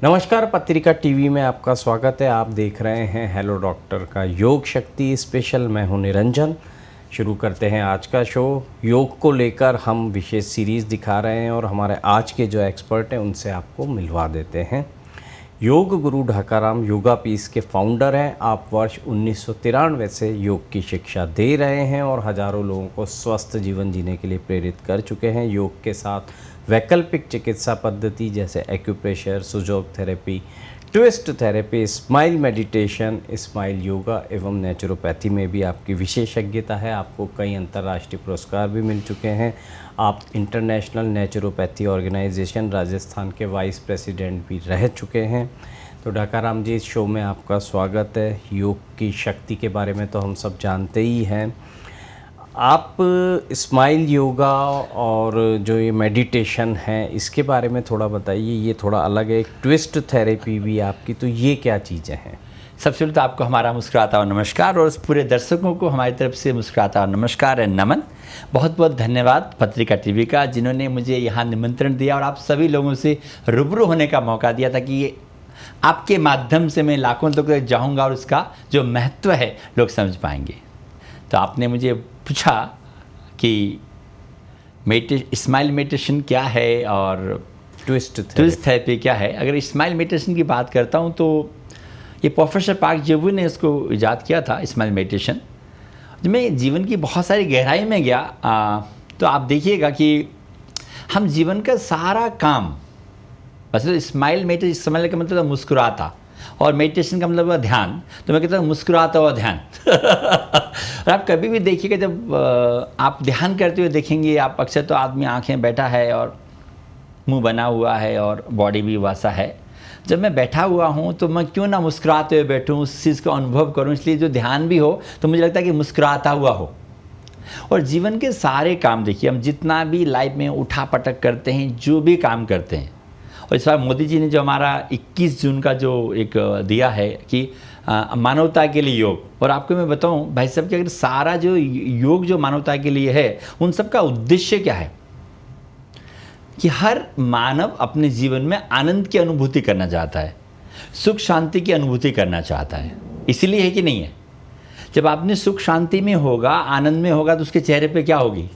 नमस्कार, पत्रिका टीवी में आपका स्वागत है। आप देख रहे हैं हेलो डॉक्टर का योग शक्ति स्पेशल। मैं हूं निरंजन। शुरू करते हैं आज का शो। योग को लेकर हम विशेष सीरीज़ दिखा रहे हैं और हमारे आज के जो एक्सपर्ट हैं उनसे आपको मिलवा देते हैं। योग गुरु ढाकाराम योगा पीस के फाउंडर हैं। आप वर्ष 1993 से योग की शिक्षा दे रहे हैं और हज़ारों लोगों को स्वस्थ जीवन जीने के लिए प्रेरित कर चुके हैं। योग के साथ वैकल्पिक चिकित्सा पद्धति जैसे acupressure, सुजोग therapy, twist therapy, smile meditation, smile yoga एवं नेचुरोपैथी में भी आपकी विशेषज्ञता है। आपको कई अंतर्राष्ट्रीय पुरस्कार भी मिल चुके हैं। आप इंटरनेशनल नेचुरोपैथी ऑर्गेनाइजेशन राजस्थान के वाइस प्रेसिडेंट भी रह चुके हैं। तो ढाकाराम जी, इस शो में आपका स्वागत है। योग की शक्ति के बारे में तो हम सब जानते ही हैं। आप स्माइल योगा और जो ये मेडिटेशन है इसके बारे में थोड़ा बताइए। ये थोड़ा अलग है, एक ट्विस्ट थेरेपी भी आपकी, तो ये क्या चीज़ें हैं? सबसे पहले तो आपको हमारा मुस्कुराता हुआ नमस्कार और उस पूरे दर्शकों को हमारी तरफ से मुस्कुराता हुआ नमस्कार है, नमन। बहुत बहुत धन्यवाद पत्रिका टीवी का, जिन्होंने मुझे यहाँ निमंत्रण दिया और आप सभी लोगों से रूबरू होने का मौका दिया था कि ये आपके माध्यम से मैं लाखों तक जाऊँगा और उसका जो महत्व है लोग समझ पाएंगे। तो आपने मुझे पूछा कि स्माइल मेडिटेशन क्या है और ट्विस्ट थेरेपी क्या है। अगर स्माइल मेडिटेशन की बात करता हूँ तो ये प्रोफेसर पार्क जेवू ने इसको ईजाद किया था, स्माइल मेडिटेशन। जब मैं जीवन की बहुत सारी गहराई में गया तो आप देखिएगा कि हम जीवन का सारा काम, वैसे स्माइल मेडिटेशन, स्माइल का मतलब मुस्कुराता और मेडिटेशन का मतलब ध्यान, तो मैं कहता हूँ मुस्कुराता हुआ ध्यान। और आप कभी भी देखिएगा, जब आप ध्यान करते हुए देखेंगे, आप अक्सर तो आदमी आंखें बैठा है और मुंह बना हुआ है और बॉडी भी वैसा है। जब मैं बैठा हुआ हूँ तो मैं क्यों ना मुस्कुराते हुए बैठूँ, उस चीज़ को अनुभव करूँ। इसलिए जो ध्यान भी हो तो मुझे लगता है कि मुस्कुराता हुआ हो। और जीवन के सारे काम देखिए, हम जितना भी लाइफ में उठा पटक करते हैं, जो भी काम करते हैं, और इस बार मोदी जी ने जो हमारा 21 जून का जो एक दिया है कि मानवता के लिए योग, और आपको मैं बताऊं भाई साहब कि अगर सारा जो योग जो मानवता के लिए है, उन सब का उद्देश्य क्या है कि हर मानव अपने जीवन में आनंद की अनुभूति करना चाहता है, सुख शांति की अनुभूति करना चाहता है। इसीलिए है कि नहीं है? जब आपने सुख शांति में होगा, आनंद में होगा, तो उसके चेहरे पे क्या होगी?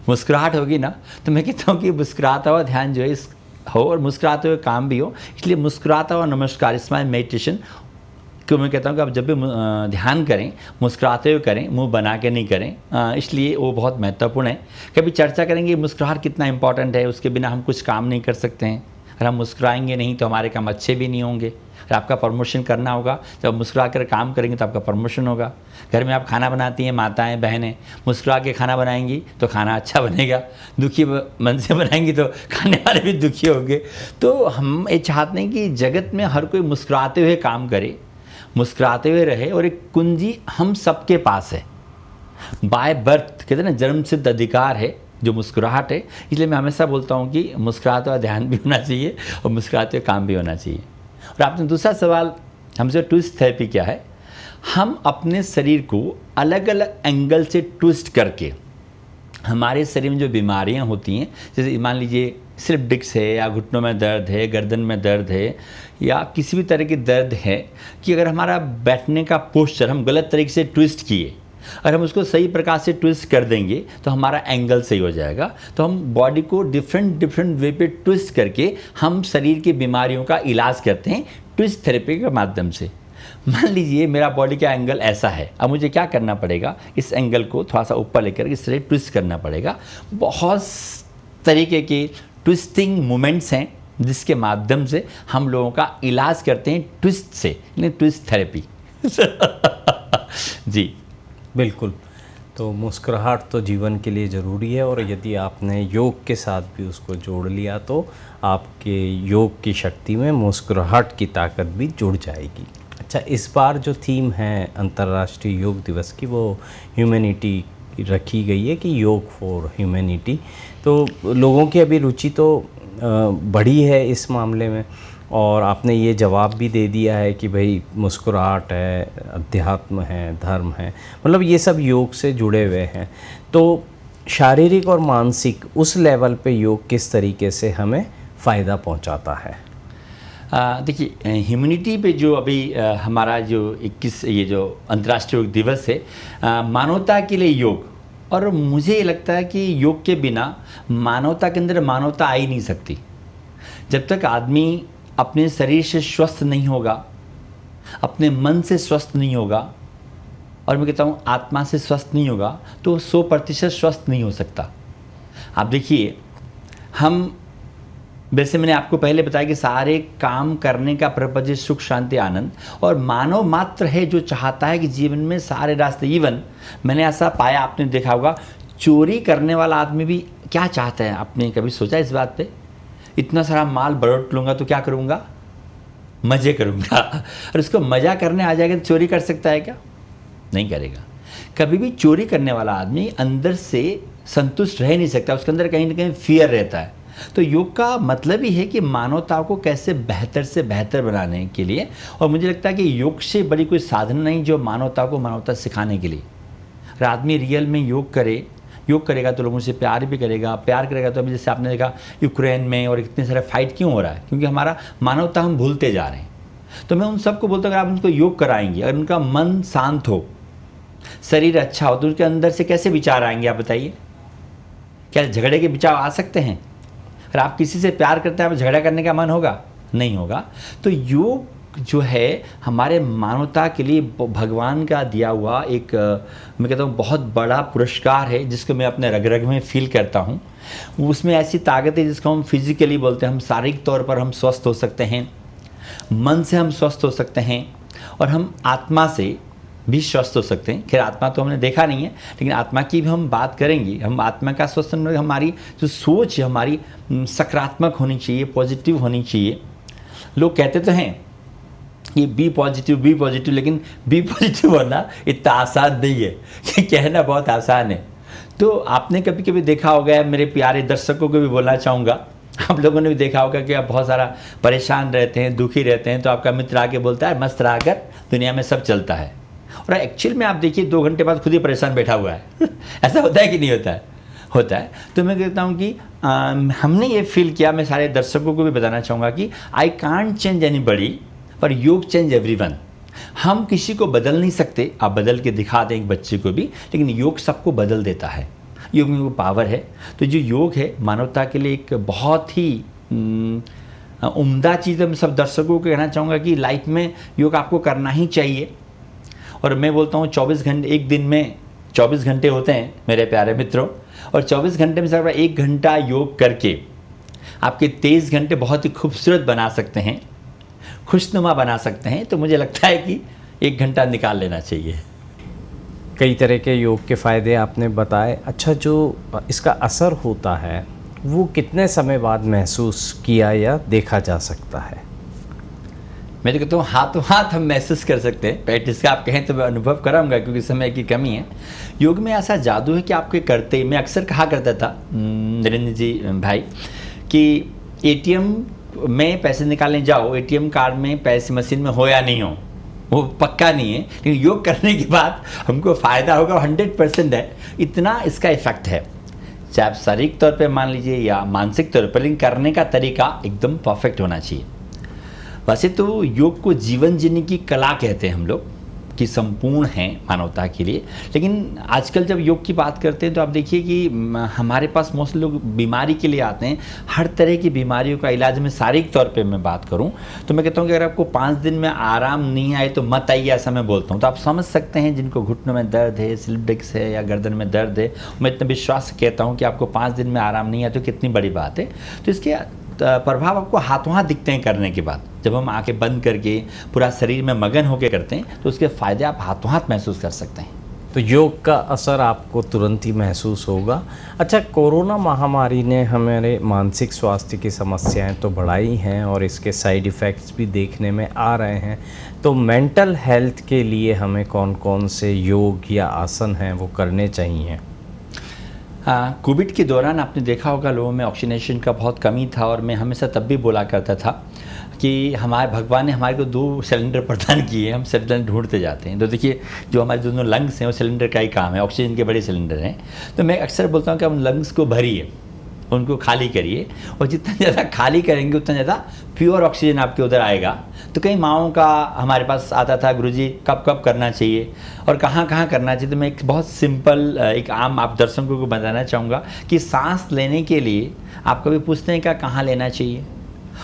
मुस्कुराहट होगी ना। तो मैं कहता हूँ कि मुस्कुराता हुआ ध्यान जो है हो और मुस्कुराते हुए काम भी हो। इसलिए मुस्कुराता हुआ नमस्कार, स्माइल मेडिटेशन क्यों मैं कहता हूँ कि आप जब भी ध्यान करें, मुस्कुराते हुए करें, मुंह बना के नहीं करें। इसलिए वो बहुत महत्वपूर्ण है। कभी चर्चा करेंगे मुस्कुराहट कितना इंपॉर्टेंट है, उसके बिना हम कुछ काम नहीं कर सकते हैं। अगर हम मुस्कुराएंगे नहीं तो हमारे काम अच्छे भी नहीं होंगे। अगर आपका प्रमोशन करना होगा, जब मुस्कुरा कर काम करेंगे तो आपका प्रमोशन होगा। घर में आप खाना बनाती हैं, माताएं बहनें मुस्कुरा के खाना बनाएंगी तो खाना अच्छा बनेगा। दुखी मन से बनाएंगी तो खाने वाले भी दुखी होंगे। तो हम ये चाहते हैं कि जगत में हर कोई मुस्कुराते हुए काम करे, मुस्कुराते हुए रहे। और एक कुंजी हम सबके पास है, बाय बर्थ कहते हैं ना, जन्म सिद्ध अधिकार है जो मुस्कुराहट है। इसलिए मैं हमेशा बोलता हूँ कि मुस्कुराते हुआ ध्यान भी होना चाहिए और मुस्कुराते हुए काम भी होना चाहिए। और आपने दूसरा सवाल हमसे, ट्विस्ट थेरेपी क्या है? हम अपने शरीर को अलग अलग एंगल से ट्विस्ट करके हमारे शरीर में जो बीमारियां होती हैं, जैसे मान लीजिए सिर्फ डिस्क है या घुटनों में दर्द है, गर्दन में दर्द है या किसी भी तरह की दर्द है, कि अगर हमारा बैठने का पोस्चर हम गलत तरीके से ट्विस्ट किए, अगर हम उसको सही प्रकार से ट्विस्ट कर देंगे तो हमारा एंगल सही हो जाएगा। तो हम बॉडी को डिफरेंट वे पे ट्विस्ट करके हम शरीर की बीमारियों का इलाज करते हैं ट्विस्ट थेरेपी के माध्यम से। मान लीजिए मेरा बॉडी का एंगल ऐसा है, अब मुझे क्या करना पड़ेगा? इस एंगल को थोड़ा सा ऊपर लेकर इस तरह ट्विस्ट करना पड़ेगा। बहुत तरीके के ट्विस्टिंग मूवमेंट्स हैं जिसके माध्यम से हम लोगों का इलाज करते हैं ट्विस्ट से, यानी ट्विस्ट थेरेपी। जी बिल्कुल। तो मुस्कुराहट तो जीवन के लिए ज़रूरी है और यदि आपने योग के साथ भी उसको जोड़ लिया तो आपके योग की शक्ति में मुस्कुराहट की ताकत भी जुड़ जाएगी। अच्छा, इस बार जो थीम है अंतर्राष्ट्रीय योग दिवस की, वो ह्यूमैनिटी रखी गई है कि योग फॉर ह्यूमैनिटी। तो लोगों की अभी रुचि तो बढ़ी है इस मामले में और आपने ये जवाब भी दे दिया है कि भाई मुस्कुराहट है, अध्यात्म है, धर्म है, मतलब ये सब योग से जुड़े हुए हैं। तो शारीरिक और मानसिक उस लेवल पे योग किस तरीके से हमें फ़ायदा पहुंचाता है? देखिए ह्यूमैनिटी पे जो अभी हमारा जो 21 ये जो अंतर्राष्ट्रीय योग दिवस है, मानवता के लिए योग, और मुझे ये लगता है कि योग के बिना मानवता के अंदर मानवता आ ही नहीं सकती। जब तक आदमी अपने शरीर से स्वस्थ नहीं होगा, अपने मन से स्वस्थ नहीं होगा, और मैं कहता हूँ आत्मा से स्वस्थ नहीं होगा, तो 100% स्वस्थ नहीं हो सकता। आप देखिए, हम वैसे मैंने आपको पहले बताया कि सारे काम करने का पर्पज है सुख शांति आनंद, और मानव मात्र है जो चाहता है कि जीवन में सारे रास्ते, इवन मैंने ऐसा पाया, आपने देखा होगा, चोरी करने वाला आदमी भी क्या चाहता है? आपने कभी सोचा इस बात पे? इतना सारा माल बरोट लूँगा तो क्या करूँगा? मज़े करूँगा। और उसको मज़ा करने आ जाएगा तो चोरी कर सकता है क्या? नहीं करेगा। कभी भी चोरी करने वाला आदमी अंदर से संतुष्ट रह नहीं सकता, उसके अंदर कहीं ना कहीं फियर रहता है। तो योग का मतलब ही है कि मानवता को कैसे बेहतर से बेहतर बनाने के लिए, और मुझे लगता है कि योग से बड़ी कोई साधन नहीं जो मानवता को मानवता सिखाने के लिए। अगर आदमी रियल में योग करेगा तो लोगों से प्यार भी करेगा, प्यार करेगा तो अभी जैसे आपने देखा यूक्रेन में और इतने सारे फाइट क्यों हो रहा है? क्योंकि हमारा मानवता हम भूलते जा रहे हैं। तो मैं उन सबको बोलता हूँ, अगर आप उनको योग कराएंगे, अगर उनका मन शांत हो, शरीर अच्छा हो, तो उनके अंदर से कैसे विचार आएंगे? आप बताइए, क्या झगड़े के विचार आ सकते हैं? अगर आप किसी से प्यार करते हैं, आप झगड़ा करने का मन होगा? नहीं होगा। तो योग जो है हमारे मानवता के लिए भगवान का दिया हुआ एक, मैं कहता हूँ, बहुत बड़ा पुरस्कार है, जिसको मैं अपने रग रग में फील करता हूँ। उसमें ऐसी ताकत है जिसको हम फिजिकली बोलते हैं, हम शारीरिक तौर पर हम स्वस्थ हो सकते हैं, मन से हम स्वस्थ हो सकते हैं, और हम आत्मा से भी स्वस्थ हो सकते हैं। खैर आत्मा तो हमने देखा नहीं है, लेकिन आत्मा की भी हम बात करेंगे। हम आत्मा का स्वस्थ होने में हमारी जो सोच है हमारी सकारात्मक होनी चाहिए, पॉजिटिव होनी चाहिए। लोग कहते तो हैं कि बी पॉजिटिव, लेकिन बी पॉजिटिव होना इतना आसान नहीं है कि कहना बहुत आसान है। तो आपने कभी कभी देखा होगा, मेरे प्यारे दर्शकों को भी बोलना चाहूँगा, आप लोगों ने भी देखा होगा कि आप बहुत सारा परेशान रहते हैं, दुखी रहते हैं, तो आपका मित्र आके बोलता है मस्त रहा कर, दुनिया में सब चलता है। और एक्चुअल में आप देखिए 2 घंटे बाद खुद ही परेशान बैठा हुआ है। ऐसा होता है कि नहीं होता है? होता है। तो मैं कहता हूँ कि हमने ये फील किया, मैं सारे दर्शकों को भी बताना चाहूँगा कि आई कांट चेंज एनीबॉडी पर योग चेंज एवरीवन। हम किसी को बदल नहीं सकते, आप बदल के दिखा दें एक बच्चे को भी, लेकिन योग सबको बदल देता है। योग में वो पावर है। तो जो योग है मानवता के लिए एक बहुत ही उम्दा चीज़ है। मैं सब दर्शकों को कहना चाहूँगा कि लाइफ में योग आपको करना ही चाहिए। और मैं बोलता हूँ 24 घंटे, एक दिन में 24 घंटे होते हैं मेरे प्यारे मित्रों, और 24 घंटे में से अगर 1 घंटा योग करके आपके 23 घंटे बहुत ही खूबसूरत बना सकते हैं, खुशनुमा बना सकते हैं, तो मुझे लगता है कि 1 घंटा निकाल लेना चाहिए। कई तरह के योग के फ़ायदे आपने बताए। अच्छा, जो इसका असर होता है वो कितने समय बाद महसूस किया या देखा जा सकता है? मैं तो कहता हूँ हाथों हाथ हम महसूस कर सकते हैं। प्रैक्टिस का आप कहें तो मैं अनुभव कराऊंगा, क्योंकि समय की कमी है। योग में ऐसा जादू है कि आपके करते, मैं अक्सर कहा करता था नरेंद्र जी भाई कि एटीएम में पैसे निकालने जाओ, एटीएम कार्ड में पैसे मशीन में हो या नहीं हो वो पक्का नहीं है, लेकिन योग करने के बाद हमको फ़ायदा होगा 100% है। इतना इसका इफेक्ट है, चाहे आप शारीरिक तौर पे मान लीजिए या मानसिक तौर पर, लेकिन करने का तरीका एकदम परफेक्ट होना चाहिए। वैसे तो योग को जीवन जीने की कला कहते हैं हम लोग, कि संपूर्ण है मानवता के लिए। लेकिन आजकल जब योग की बात करते हैं तो आप देखिए कि हमारे पास मोस्टली लोग बीमारी के लिए आते हैं। हर तरह की बीमारियों का इलाज में शारीरिक तौर पे मैं बात करूं तो मैं कहता हूं कि अगर आपको 5 दिन में आराम नहीं आए तो मत आइए, ऐसा मैं बोलता हूं। तो आप समझ सकते हैं जिनको घुटनों में दर्द है, स्लिप डिस्क है या गर्दन में दर्द है, मैं इतना विश्वास से कहता हूँ कि आपको 5 दिन में आराम नहीं आए तो कितनी बड़ी बात है। तो इसके प्रभाव आपको हाथों हाथ दिखते हैं करने के बाद। जब हम आंखें बंद करके पूरा शरीर में मगन होकर करते हैं तो उसके फ़ायदे आप हाथों हाथ महसूस कर सकते हैं। तो योग का असर आपको तुरंत ही महसूस होगा। अच्छा, कोरोना महामारी ने हमारे मानसिक स्वास्थ्य की समस्याएं तो बढ़ाई हैं और इसके साइड इफ़ेक्ट्स भी देखने में आ रहे हैं। तो मेंटल हेल्थ के लिए हमें कौन कौन से योग या आसन हैं वो करने चाहिए? कोविड के दौरान आपने देखा होगा लोगों में ऑक्सीजनेशन का बहुत कमी था, और मैं हमेशा तब भी बोला करता था कि हमारे भगवान ने हमारे को 2 सिलेंडर प्रदान किए, हम सिलेंडर ढूंढते जाते हैं। तो देखिए जो हमारे दोनों लंग्स हैं वो सिलेंडर का ही काम है, ऑक्सीजन के बड़े सिलेंडर हैं। तो मैं अक्सर बोलता हूँ कि हम लंग्स को भरिए, उनको खाली करिए, और जितना ज़्यादा खाली करेंगे उतना ज़्यादा प्योर ऑक्सीजन आपके उधर आएगा। तो कई माओं का हमारे पास आता था, गुरुजी कब कब करना चाहिए और कहाँ कहाँ करना चाहिए। तो मैं एक बहुत सिंपल एक आम आप दर्शकों को बताना चाहूँगा कि सांस लेने के लिए आप कभी पूछते हैं क्या कहाँ लेना चाहिए,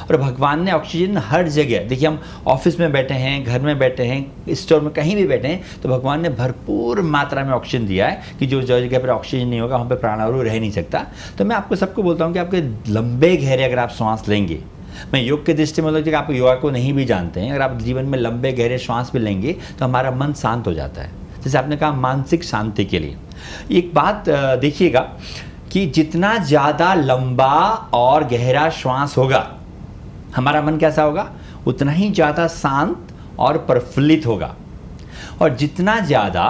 और भगवान ने ऑक्सीजन हर जगह, देखिए हम ऑफिस में बैठे हैं, घर में बैठे हैं, स्टोर में कहीं भी बैठे हैं, तो भगवान ने भरपूर मात्रा में ऑक्सीजन दिया है कि जो जगह पर ऑक्सीजन नहीं होगा वहाँ पर प्राणवायु रह नहीं सकता। तो मैं आपको सबको बोलता हूँ कि आपके लंबे गहरे अगर आप श्वास लेंगे, मैं योग के दृष्टि में बोलता हूँ कि आप योगा को नहीं भी जानते हैं, अगर आप जीवन में लंबे गहरे श्वास भी लेंगे तो हमारा मन शांत हो जाता है। जैसे आपने कहा मानसिक शांति के लिए एक बात देखिएगा कि जितना ज़्यादा लंबा और गहरा श्वास होगा हमारा मन कैसा होगा, उतना ही ज़्यादा शांत और प्रफुल्लित होगा, और जितना ज़्यादा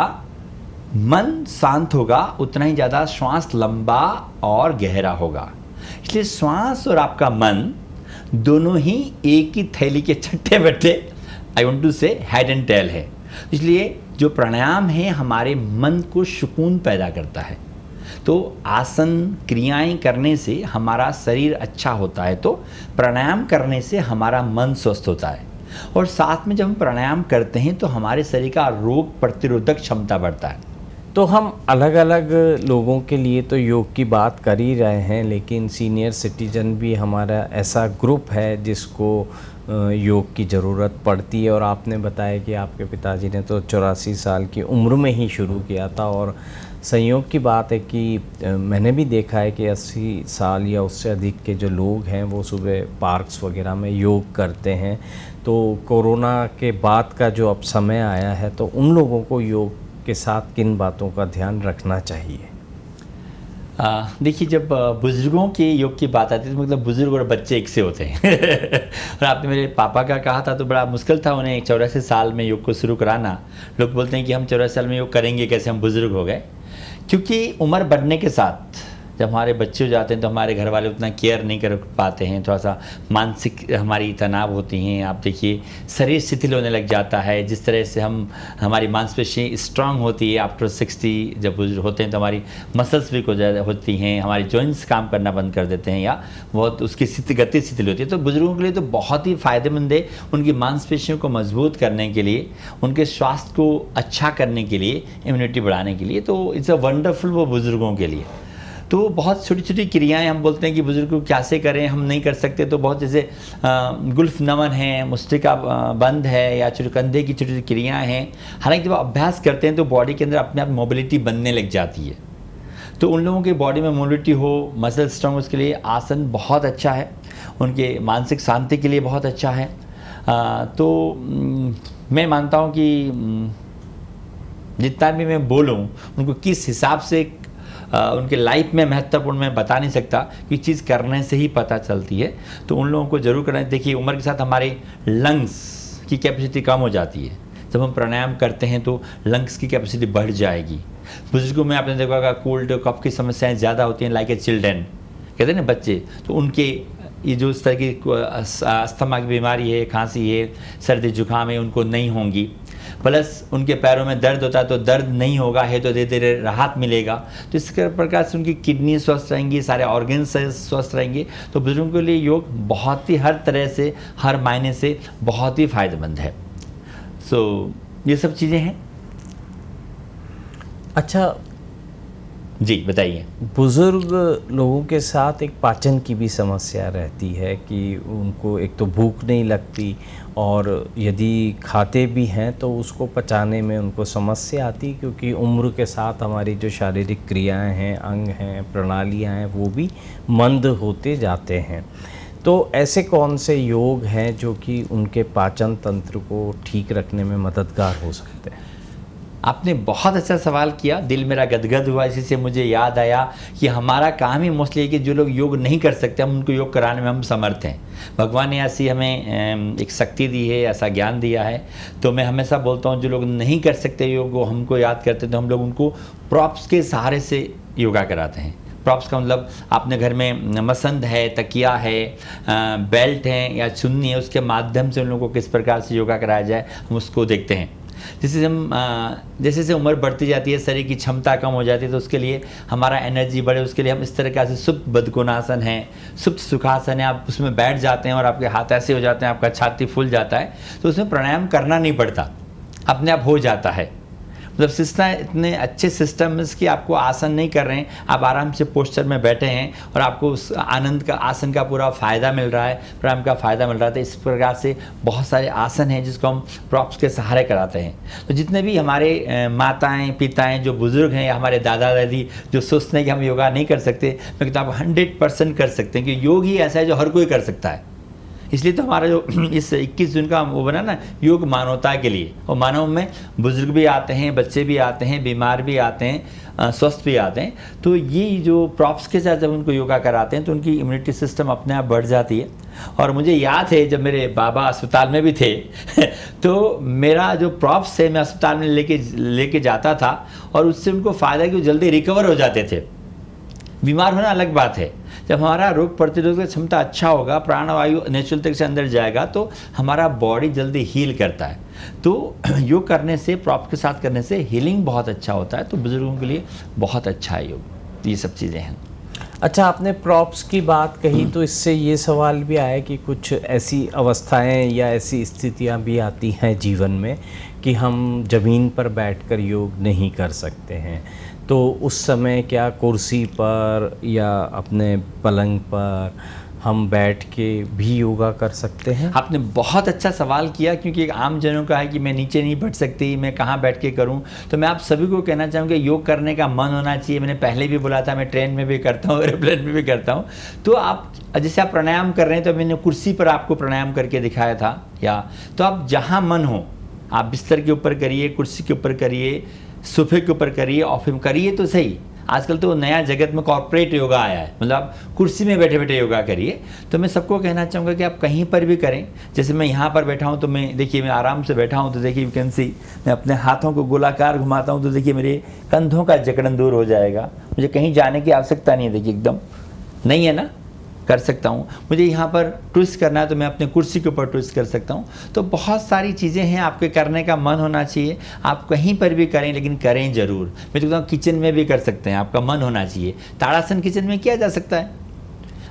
मन शांत होगा उतना ही ज़्यादा श्वास लंबा और गहरा होगा। इसलिए श्वास और आपका मन दोनों ही एक ही थैली के छट्टे बट्टे, आई वांट टू से हेड एंड टेल है। इसलिए जो प्राणायाम है हमारे मन को सुकून पैदा करता है। तो आसन क्रियाएं करने से हमारा शरीर अच्छा होता है, तो प्राणायाम करने से हमारा मन स्वस्थ होता है, और साथ में जब हम प्राणायाम करते हैं तो हमारे शरीर का रोग प्रतिरोधक क्षमता बढ़ता है। तो हम अलग अलग लोगों के लिए तो योग की बात कर ही रहे हैं, लेकिन सीनियर सिटीजन भी हमारा ऐसा ग्रुप है जिसको योग की ज़रूरत पड़ती है। और आपने बताया कि आपके पिताजी ने तो 84 साल की उम्र में ही शुरू किया था, और संयोग की बात है कि मैंने भी देखा है कि 80 साल या उससे अधिक के जो लोग हैं वो सुबह पार्क्स वगैरह में योग करते हैं। तो कोरोना के बाद का जो अब समय आया है, तो उन लोगों को योग के साथ किन बातों का ध्यान रखना चाहिए? देखिए, जब बुज़ुर्गों के योग की बात आती है तो मतलब बुज़ुर्ग और बच्चे एक से होते हैं और आपने मेरे पापा का कहा था तो बड़ा मुश्किल था उन्हें 84 साल में योग को शुरू कराना। लोग बोलते हैं कि हम 84 साल में योग करेंगे कैसे, हम बुज़ुर्ग हो गए। क्योंकि उम्र बढ़ने के साथ जब हमारे बच्चे हो जाते हैं तो हमारे घर वाले उतना केयर नहीं कर पाते हैं, थोड़ा सा मानसिक हमारी तनाव होती हैं। आप देखिए शरीर शिथिल होने लग जाता है। जिस तरह से हमारी मांसपेशी स्ट्रांग होती है आफ्टर 60, जब बुजुर्ग होते हैं तो हमारी मसल्स वीक होती हैं, हमारी जॉइंट्स काम करना बंद कर देते हैं, या बहुत उसकी गति शिथिल होती है। तो बुजुर्गों के लिए तो बहुत ही फ़ायदेमंद है उनकी मांसपेशियों को मजबूत करने के लिए, उनके स्वास्थ्य को अच्छा करने के लिए, इम्यूनिटी बढ़ाने के लिए। तो इट्स अ वंडरफुल वो बुजुर्गों के लिए। तो बहुत छोटी छोटी क्रियाएं हम बोलते हैं कि बुजुर्ग को कैसे करें, हम नहीं कर सकते। तो बहुत जैसे गुल्फ नमन है, मुस्टिका बंद है, या कंधे की छोटी छोटी क्रियाएं हैं। हालांकि जब अभ्यास करते हैं तो बॉडी के अंदर अपने आप मोबिलिटी बनने लग जाती है। तो उन लोगों के बॉडी में मोबिलिटी हो, मसल स्ट्रांग, उसके लिए आसन बहुत अच्छा है, उनके मानसिक शांति के लिए बहुत अच्छा है। तो मैं मानता हूँ कि जितना भी मैं बोलूँ उनको किस हिसाब से उनके लाइफ में महत्वपूर्ण मैं बता नहीं सकता, कि चीज़ करने से ही पता चलती है। तो उन लोगों को ज़रूर करना। देखिए उम्र के साथ हमारे लंग्स की कैपेसिटी कम हो जाती है। जब हम प्राणायाम करते हैं तो लंग्स की कैपेसिटी बढ़ जाएगी। बुजुर्गों में आपने देखा होगा कोल्ड कफ की समस्याएं ज़्यादा होती हैं, लाइक ए चिल्ड्रेन, कहते हैं ना बच्चे। तो उनके ये जो इस तरह की अस्थमा की बीमारी है, खांसी है, सर्दी जुकाम है, उनको नहीं होंगी। प्लस उनके पैरों में दर्द होता है तो दर्द नहीं होगा, है तो धीरे धीरे राहत मिलेगा। तो इस प्रकार से उनकी किडनी स्वस्थ रहेंगी, सारे ऑर्गन्स स्वस्थ रहेंगे। तो बुजुर्गों के लिए योग बहुत ही हर तरह से, हर मायने से बहुत ही फायदेमंद है। सो ये सब चीज़ें हैं। अच्छा जी बताइए। बुज़ुर्ग लोगों के साथ एक पाचन की भी समस्या रहती है कि उनको एक तो भूख नहीं लगती, और यदि खाते भी हैं तो उसको पचाने में उनको समस्या आती, क्योंकि उम्र के साथ हमारी जो शारीरिक क्रियाएं हैं, अंग हैं, प्रणालियां हैं, वो भी मंद होते जाते हैं। तो ऐसे कौन से योग हैं जो कि उनके पाचन तंत्र को ठीक रखने में मददगार हो सकते हैं? आपने बहुत अच्छा सवाल किया, दिल मेरा गदगद हुआ। इसी से मुझे याद आया कि हमारा काम ही मोस्टली है कि जो लोग योग नहीं कर सकते हम उनको योग कराने में हम समर्थ हैं। भगवान ने ऐसी हमें एक शक्ति दी है, ऐसा ज्ञान दिया है। तो मैं हमेशा बोलता हूँ जो लोग नहीं कर सकते योग, वो हमको याद करते तो हम लोग उनको प्रॉप्स के सहारे से योगा कराते हैं। प्रॉप्स का मतलब आपने घर में मसंद है, तकिया है, बेल्ट है या चुन्नी है, उसके माध्यम से उन लोगों को किस प्रकार से योगा कराया जाए हम उसको देखते हैं। जैसे जैसे उम्र बढ़ती जाती है, शरीर की क्षमता कम हो जाती है, तो उसके लिए हमारा एनर्जी बढ़े, उसके लिए हम इस तरह से सुप्त बदकोणासन है, सुप्त सुखासन है, आप उसमें बैठ जाते हैं और आपके हाथ ऐसे हो जाते हैं, आपका छाती फूल जाता है, तो उसमें प्राणायाम करना नहीं पड़ता, अपने आप हो जाता है। मतलब सिस्टम इतने अच्छे सिस्टम कि आपको आसन नहीं कर रहे हैं, आप आराम से पोस्चर में बैठे हैं और आपको उस आनंद का, आसन का पूरा फ़ायदा मिल रहा है, प्राणायाम का फ़ायदा मिल रहा है। तो इस प्रकार से बहुत सारे आसन हैं जिसको हम प्रॉप्स के सहारे कराते हैं। तो जितने भी हमारे माताएँ पिताएँ जो बुज़ुर्ग हैं या हमारे दादा दादी जो सोचते हैं कि हम योगा नहीं कर सकते, मैं कहता हूँ आप 100% कर सकते हैं, कि योग ही ऐसा है जो हर कोई कर सकता है। इसलिए तो हमारा जो इस 21 जून का वो बना ना, योग मानवता के लिए, और मानव में बुजुर्ग भी आते हैं, बच्चे भी आते हैं, बीमार भी आते हैं, स्वस्थ भी आते हैं। तो ये जो प्रॉप्स के साथ जब उनको योगा कराते हैं तो उनकी इम्यूनिटी सिस्टम अपने आप बढ़ जाती है। और मुझे याद है जब मेरे बाबा अस्पताल में भी थे तो मेरा जो प्रॉप्स है मैं अस्पताल में लेके जाता था, और उससे उनको फ़ायदा कि वो जल्दी रिकवर हो जाते थे। बीमार होना अलग बात है, जब हमारा रोग प्रतिरोधक क्षमता अच्छा होगा, प्राणवायु नेचुरल तरीके से अंदर जाएगा, तो हमारा बॉडी जल्दी हील करता है। तो योग करने से, प्रॉप के साथ करने से हीलिंग बहुत अच्छा होता है। तो बुजुर्गों के लिए बहुत अच्छा है योग, ये सब चीज़ें हैं। अच्छा, आपने प्रॉप्स की बात कही तो इससे ये सवाल भी आया कि कुछ ऐसी अवस्थाएं या ऐसी स्थितियां भी आती हैं जीवन में कि हम ज़मीन पर बैठकर योग नहीं कर सकते हैं, तो उस समय क्या कुर्सी पर या अपने पलंग पर हम बैठ के भी योगा कर सकते हैं? आपने बहुत अच्छा सवाल किया, क्योंकि एक आम जनों का है कि मैं नीचे नहीं बैठ सकती, मैं कहाँ बैठ के करूँ। तो मैं आप सभी को कहना चाहूँगा योग करने का मन होना चाहिए। मैंने पहले भी बोला था, मैं ट्रेन में भी करता हूँ, एरोप्लेन में भी करता हूँ। तो आप जैसे आप प्राणायाम कर रहे हैं, तो मैंने कुर्सी पर आपको प्राणायाम करके दिखाया था, या तो आप जहाँ मन हो, आप बिस्तर के ऊपर करिए, कुर्सी के ऊपर करिए, सोफे के ऊपर करिए, ऑफिस में करिए तो सही। आजकल तो नया जगत में कॉर्पोरेट योगा आया है, मतलब आप कुर्सी में बैठे बैठे योगा करिए। तो मैं सबको कहना चाहूँगा कि आप कहीं पर भी करें। जैसे मैं यहाँ पर बैठा हूँ, तो मैं देखिए मैं आराम से बैठा हूँ, तो देखिए यू कैन सी, मैं अपने हाथों को गोलाकार घुमाता हूँ, तो देखिए मेरे कंधों का जकड़न दूर हो जाएगा। मुझे कहीं जाने की आवश्यकता नहीं है, देखिए एकदम नहीं है ना, कर सकता हूँ। मुझे यहाँ पर ट्विस्ट करना है तो मैं अपने कुर्सी के ऊपर ट्विस्ट कर सकता हूँ। तो बहुत सारी चीज़ें हैं, आपके करने का मन होना चाहिए। आप कहीं पर भी करें, लेकिन करें ज़रूर। मैं तो कहता हूँ किचन में भी कर सकते हैं, आपका मन होना चाहिए। ताड़ासन किचन में किया जा सकता है,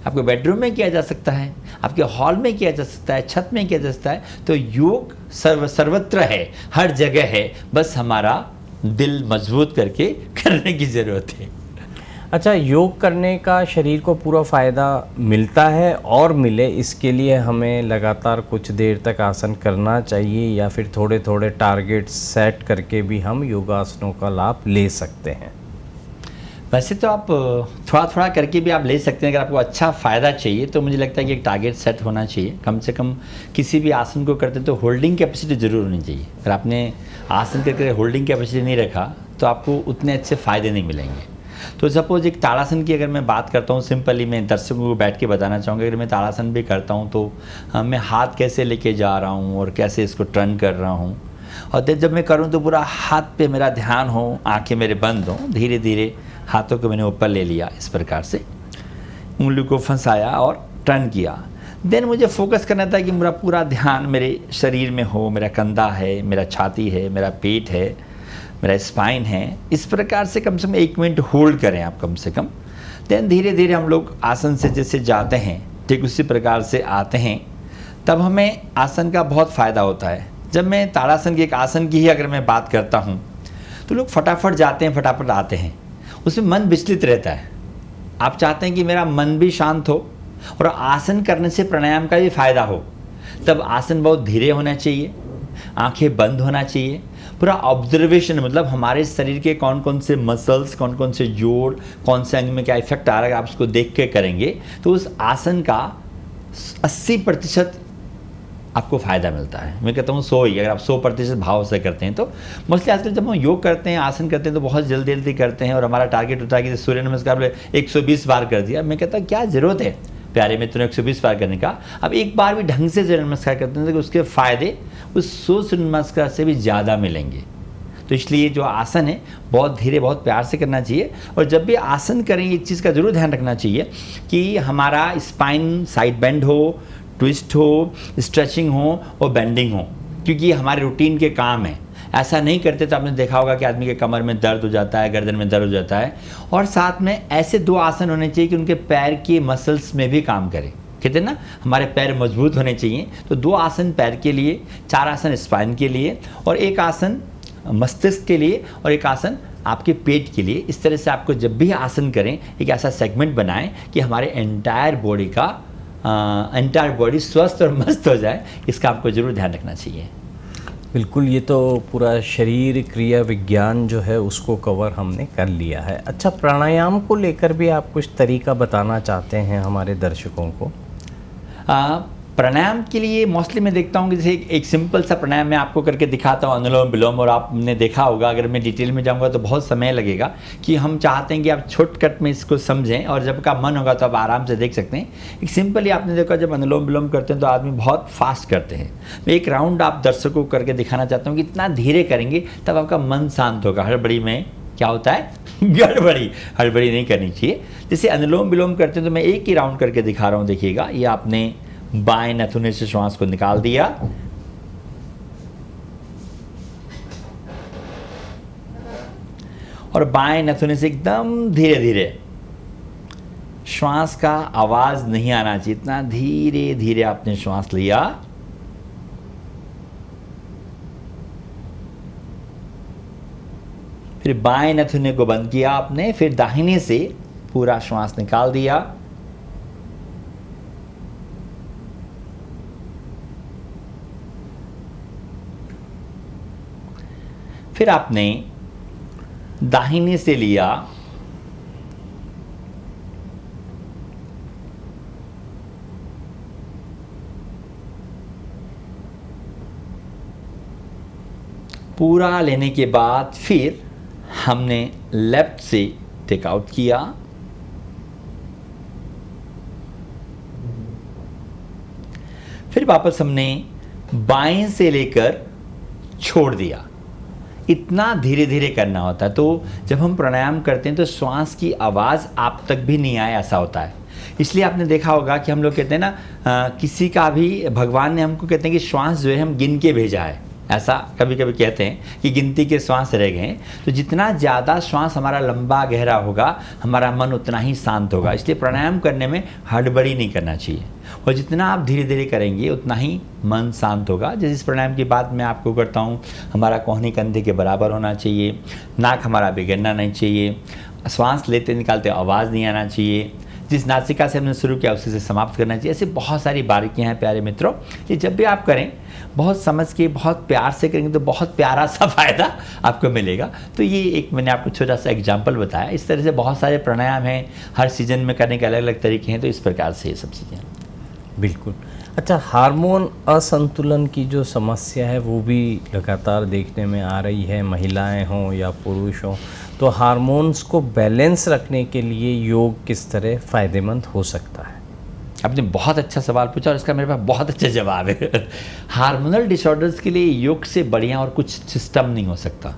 आपके बेडरूम में किया जा सकता है, आपके हॉल में किया जा सकता है, छत में किया जा सकता है। तो योग सर्वत्र है, हर जगह है, बस हमारा दिल मजबूत करके करने की ज़रूरत है। अच्छा, योग करने का शरीर को पूरा फ़ायदा मिलता है, और मिले इसके लिए हमें लगातार कुछ देर तक आसन करना चाहिए, या फिर थोड़े थोड़े टारगेट सेट करके भी हम योगासनों का लाभ ले सकते हैं? वैसे तो आप थोड़ा थोड़ा करके भी आप ले सकते हैं। अगर आपको अच्छा फ़ायदा चाहिए तो मुझे लगता है कि एक टारगेट सेट होना चाहिए। कम से कम किसी भी आसन को करते तो होल्डिंग कैपेसिटी ज़रूर होनी चाहिए। अगर आपने आसन करके होल्डिंग कैपेसिटी नहीं रखा तो आपको उतने अच्छे फ़ायदे नहीं मिलेंगे। तो सपोज एक ताड़ासन की अगर मैं बात करता हूँ, सिंपली मैं दर्शकों को बैठ के बताना चाहूँगा, अगर मैं ताड़ासन भी करता हूँ तो मैं हाथ कैसे लेके जा रहा हूँ और कैसे इसको टर्न कर रहा हूँ, और जब मैं करूँ तो पूरा हाथ पे मेरा ध्यान हो, आंखें मेरे बंद हों, धीरे धीरे हाथों को मैंने ऊपर ले लिया, इस प्रकार से उंगली को फंसाया और टर्न किया। देन मुझे फोकस करना था कि मेरा पूरा ध्यान मेरे शरीर में हो, मेरा कंधा है, मेरा छाती है, मेरा पेट है, मेरा स्पाइन है। इस प्रकार से कम से कम 1 मिनट होल्ड करें आप कम से कम। देन धीरे धीरे हम लोग आसन से जैसे जाते हैं, ठीक उसी प्रकार से आते हैं, तब हमें आसन का बहुत फ़ायदा होता है। जब मैं ताड़ासन की, एक आसन की ही अगर मैं बात करता हूँ, तो लोग फटाफट जाते हैं, फटाफट आते हैं, उसमें मन विचलित रहता है। आप चाहते हैं कि मेरा मन भी शांत हो और आसन करने से प्राणायाम का भी फ़ायदा हो, तब आसन बहुत धीरे होना चाहिए, आंखें बंद होना चाहिए, पूरा ऑब्जर्वेशन, मतलब हमारे शरीर के कौन कौन से मसल्स, कौन कौन से जोड़, कौन से अंग में क्या इफेक्ट आ रहा है, आप उसको देख के करेंगे तो उस आसन का 80% आपको फ़ायदा मिलता है। मैं कहता हूँ 100 ही, अगर आप 100% भाव से करते हैं तो। मोस्टली आजकल जब हम योग करते हैं, आसन करते हैं तो बहुत जल्दी जल्दी करते हैं, और हमारा टारगेट होता है कि सूर्य नमस्कार 120 बार कर दिया। मैं कहता हूँ क्या ज़रूरत है प्यारे मित्रों 120 बार करने का। अब एक बार भी ढंग से सूर्य नमस्कार करते हैं तो उसके फ़ायदे उस 100 सूर्य नमस्कार से भी ज़्यादा मिलेंगे। तो इसलिए जो आसन है बहुत धीरे, बहुत प्यार से करना चाहिए। और जब भी आसन करें एक चीज़ का ज़रूर ध्यान रखना चाहिए कि हमारा स्पाइन साइड बेंड हो, ट्विस्ट हो, स्ट्रेचिंग हो और बेंडिंग हो, क्योंकि ये हमारे रूटीन के काम है। ऐसा नहीं करते तो आपने देखा होगा कि आदमी के कमर में दर्द हो जाता है, गर्दन में दर्द हो जाता है। और साथ में ऐसे 2 आसन होने चाहिए कि उनके पैर के मसल्स में भी काम करें। कहते हैं ना हमारे पैर मजबूत होने चाहिए, तो 2 आसन पैर के लिए, 4 आसन स्पाइन के लिए, और 1 आसन मस्तिष्क के लिए, और 1 आसन आपके पेट के लिए। इस तरह से आपको जब भी आसन करें एक ऐसा सेगमेंट बनाएं कि हमारे एंटायर बॉडी स्वस्थ और मस्त हो जाए। इसका आपको ज़रूर ध्यान रखना चाहिए। बिल्कुल, ये तो पूरा शरीर क्रिया विज्ञान जो है उसको कवर हमने कर लिया है। अच्छा, प्राणायाम को लेकर भी आप कुछ तरीका बताना चाहते हैं हमारे दर्शकों को? प्राणायाम के लिए मोस्टली मैं देखता हूँ कि जैसे एक सिंपल सा प्राणायाम मैं आपको करके दिखाता हूँ, अनुलोम विलोम, और आपने देखा होगा, अगर मैं डिटेल में जाऊँगा तो बहुत समय लगेगा, कि हम चाहते हैं कि आप शॉर्टकट में इसको समझें, और जब का मन होगा तो आप आराम से देख सकते हैं। एक सिंपली आपने देखा, जब अनुलोम विलोम करते हैं तो आदमी बहुत फास्ट करते हैं। मैं एक राउंड आप दर्शकों को करके दिखाना चाहता हूँ कि इतना धीरे करेंगे तब आपका मन शांत होगा। हड़बड़ी में क्या होता है? हड़बड़ी नहीं करनी चाहिए। जैसे अनुलोम विलोम करते हैं तो मैं एक ही राउंड करके दिखा रहा हूँ, देखिएगा। ये आपने बाएं नथुने से श्वास को निकाल दिया, और बाएं नथुने से एकदम धीरे धीरे, श्वास का आवाज नहीं आना चाहिए, इतना धीरे धीरे आपने श्वास लिया, फिर बाएं नथुने को बंद किया आपने, फिर दाहिने से पूरा श्वास निकाल दिया, फिर आपने दाहिने से लिया, पूरा लेने के बाद फिर हमने लेफ्ट से टेक आउट किया, फिर वापस हमने बाएं से लेकर छोड़ दिया। इतना धीरे धीरे करना होता है। तो जब हम प्राणायाम करते हैं तो श्वास की आवाज़ आप तक भी नहीं आए, ऐसा होता है। इसलिए आपने देखा होगा कि हम लोग कहते हैं ना, किसी का भी भगवान ने हमको कहते हैं कि श्वास जो है हम गिन के भेजा है, ऐसा कभी कभी कहते हैं कि गिनती के श्वास रह गए हैं। तो जितना ज़्यादा श्वास हमारा लंबा गहरा होगा, हमारा मन उतना ही शांत होगा। इसलिए प्राणायाम करने में हड़बड़ी नहीं करना चाहिए, और जितना आप धीरे धीरे करेंगे उतना ही मन शांत होगा। जैसे इस प्राणायाम की बात मैं आपको करता हूँ, हमारा कोहनी कंधे के बराबर होना चाहिए, नाक हमारा बिगड़ना नहीं चाहिए, श्वास लेते निकालते आवाज़ नहीं आना चाहिए, जिस नासिका से हमने शुरू किया उसी से समाप्त करना चाहिए। ऐसे बहुत सारी बारीकियां हैं प्यारे मित्रों। ये जब भी आप करें बहुत समझ के, बहुत प्यार से करेंगे तो बहुत प्यारा सा फ़ायदा आपको मिलेगा। तो ये एक मैंने आपको छोटा सा एग्जाम्पल बताया। इस तरह से बहुत सारे प्राणायाम हैं, हर सीजन में करने के अलग अलग तरीके हैं। तो इस प्रकार से ये सब चीज़ें। बिल्कुल। अच्छा, हार्मोन असंतुलन की जो समस्या है वो भी लगातार देखने में आ रही है, महिलाएं हों या पुरुष हों। तो हार्मोन्स को बैलेंस रखने के लिए योग किस तरह फ़ायदेमंद हो सकता है? आपने बहुत अच्छा सवाल पूछा और इसका मेरे पास बहुत अच्छा जवाब है। हार्मोनल डिसऑर्डर्स के लिए योग से बढ़िया और कुछ सिस्टम नहीं हो सकता।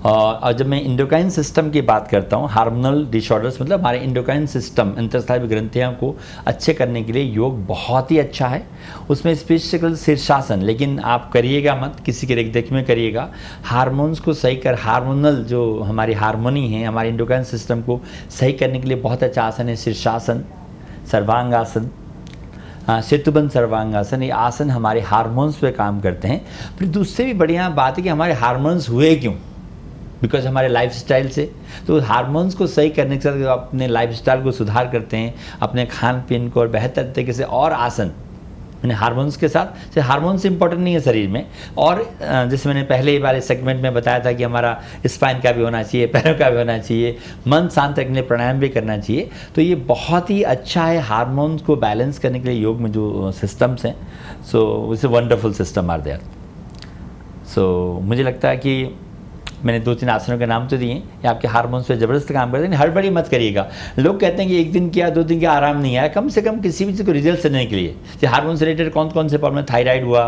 और जब मैं इंडोक्राइन सिस्टम की बात करता हूँ, हार्मोनल डिसऑर्डर्स मतलब हमारे इंडोक्राइन सिस्टम, अंतःस्रावी ग्रंथियों को अच्छे करने के लिए योग बहुत ही अच्छा है। उसमें स्पेशल शीर्षासन, लेकिन आप करिएगा मत, किसी के देख में करिएगा। हार्मोन्स को सही कर, हार्मोनल जो हमारी हार्मोनी है, हमारे इंडोक्राइन सिस्टम को सही करने के लिए बहुत अच्छा आसन है शीर्षासन, सर्वांगासन, सेतुबंध सर्वांगासन। ये आसन हमारे हार्मोन्स पे काम करते हैं। फिर दूसरे भी बढ़िया बात है कि हमारे हार्मोन्स हुए क्यों, बिकॉज हमारे लाइफस्टाइल से। तो हार्मोन्स को सही करने के साथ अपने लाइफस्टाइल को सुधार करते हैं, अपने खान पीन को और बेहतर तरीके से, और आसन मैंने हार्मोन्स के साथ, हार्मोन्स इंपॉर्टेंट नहीं है शरीर में। और जैसे मैंने पहले ही वाले सेगमेंट में बताया था कि हमारा स्पाइन का भी होना चाहिए, पैरों का भी होना चाहिए, मन शांत रखने प्राणायाम भी करना चाहिए। तो ये बहुत ही अच्छा है हार्मोन्स को बैलेंस करने के लिए योग में जो सिस्टम्स हैं। So it's a wonderful system are there. So मुझे लगता है कि मैंने 2-3 आसनों के नाम तो दिए, ये आपके हार्मोन्स पे ज़बरदस्त काम करते हैं। हड़बड़ी मत करिएगा। लोग कहते हैं कि 1 दिन किया 2 दिन किया आराम नहीं आया, कम से कम किसी भी चीज़ को रिजल्ट लेने के लिए, हार्मोन से रिलेटेड कौन कौन से प्रॉब्लम, थायराइड हुआ,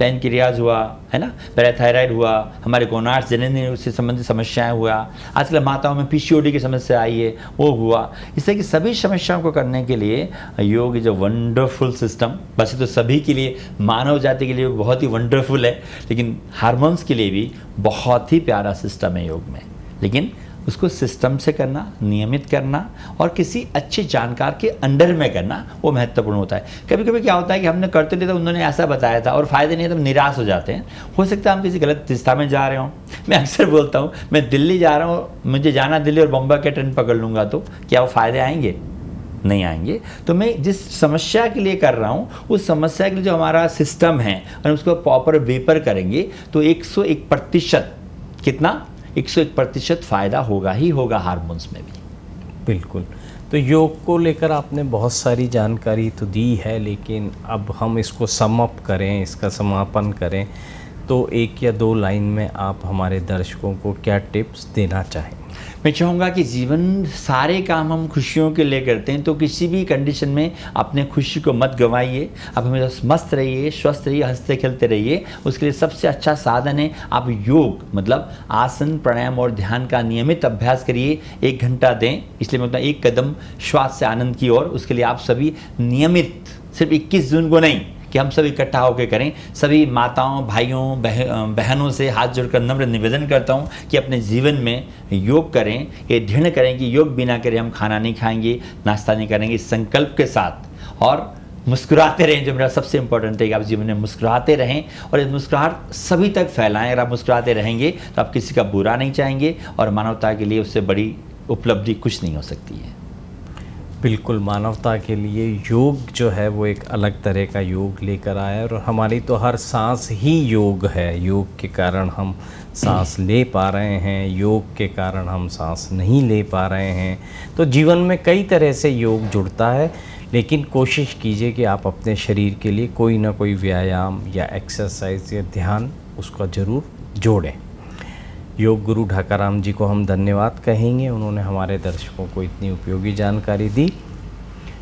पैनक्रियाज हुआ, है ना, पैराथायराइड हुआ, हमारे गोनाड्स जननी उससे संबंधित समस्याएं हुआ, आजकल माताओं में पीसीओडी की समस्या आई है, वो हुआ। इस तरह की सभी समस्याओं को करने के लिए योग इज अ वंडरफुल सिस्टम। वैसे तो सभी के लिए, मानव जाति के लिए बहुत ही वंडरफुल है, लेकिन हार्मोन्स के लिए भी बहुत ही प्यारा सिस्टम है योग में। लेकिन उसको सिस्टम से करना, नियमित करना और किसी अच्छे जानकार के अंडर में करना, वो महत्वपूर्ण होता है। कभी कभी क्या होता है कि हमने करते लिए तो उन्होंने ऐसा बताया था और फ़ायदे नहीं है, तो निराश हो जाते हैं। हो सकता है हम किसी गलत रास्ता में जा रहे हों। मैं अक्सर बोलता हूँ, मैं दिल्ली जा रहा हूँ, मुझे जाना दिल्ली और बम्बई के ट्रेन पकड़ लूँगा तो क्या वो फ़ायदे आएंगे? नहीं आएंगे। तो मैं जिस समस्या के लिए कर रहा हूँ, उस समस्या के लिए जो हमारा सिस्टम है और उसको प्रॉपर वे पर करेंगे तो 101% कितना, 101% फ़ायदा होगा ही होगा हार्मोन्स में भी। बिल्कुल। तो योग को लेकर आपने बहुत सारी जानकारी तो दी है, लेकिन अब हम इसको सम अप करें, इसका समापन करें, तो 1 या 2 लाइन में आप हमारे दर्शकों को क्या टिप्स देना चाहें? मैं चाहूँगा कि जीवन सारे काम हम खुशियों के लिए करते हैं, तो किसी भी कंडीशन में अपने खुशी को मत गंवाइए। आप हमेशा मस्त रहिए, स्वस्थ रहिए, हंसते खेलते रहिए। उसके लिए सबसे अच्छा साधन है आप योग, मतलब आसन, प्राणायाम और ध्यान का नियमित अभ्यास करिए। 1 घंटा दें, इसलिए मैं बोलता हूँ 1 कदम श्वास से आनंद की ओर। उसके लिए आप सभी नियमित, सिर्फ 21 जून को नहीं कि हम सब इकट्ठा होकर करें। सभी माताओं, भाइयों, बहनों से हाथ जोड़कर नम्र निवेदन करता हूं कि अपने जीवन में योग करें। ये दृढ़ करें कि योग बिना करे हम खाना नहीं खाएंगे, नाश्ता नहीं करेंगे, इस संकल्प के साथ। और मुस्कुराते रहें, जो मेरा सबसे इंपॉर्टेंट है कि आप जीवन में मुस्कुराते रहें और ये मुस्कुराहट सभी तक फैलाएं। अगर आप मुस्कुराते रहेंगे तो आप किसी का बुरा नहीं चाहेंगे, और मानवता के लिए उससे बड़ी उपलब्धि कुछ नहीं हो सकती है। बिल्कुल, मानवता के लिए योग जो है वो एक अलग तरह का योग लेकर आया है, और हमारी तो हर सांस ही योग है। योग के कारण हम सांस ले पा रहे हैं, योग के कारण हम सांस नहीं ले पा रहे हैं। तो जीवन में कई तरह से योग जुड़ता है, लेकिन कोशिश कीजिए कि आप अपने शरीर के लिए कोई ना कोई व्यायाम या एक्सरसाइज या ध्यान उसका ज़रूर जोड़ें। योग गुरु ढाकाराम जी को हम धन्यवाद कहेंगे, उन्होंने हमारे दर्शकों को इतनी उपयोगी जानकारी दी।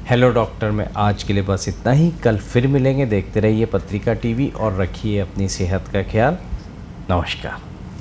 हेलो डॉक्टर में आज के लिए बस इतना ही। कल फिर मिलेंगे। देखते रहिए पत्रिका टीवी और रखिए अपनी सेहत का ख्याल। नमस्कार।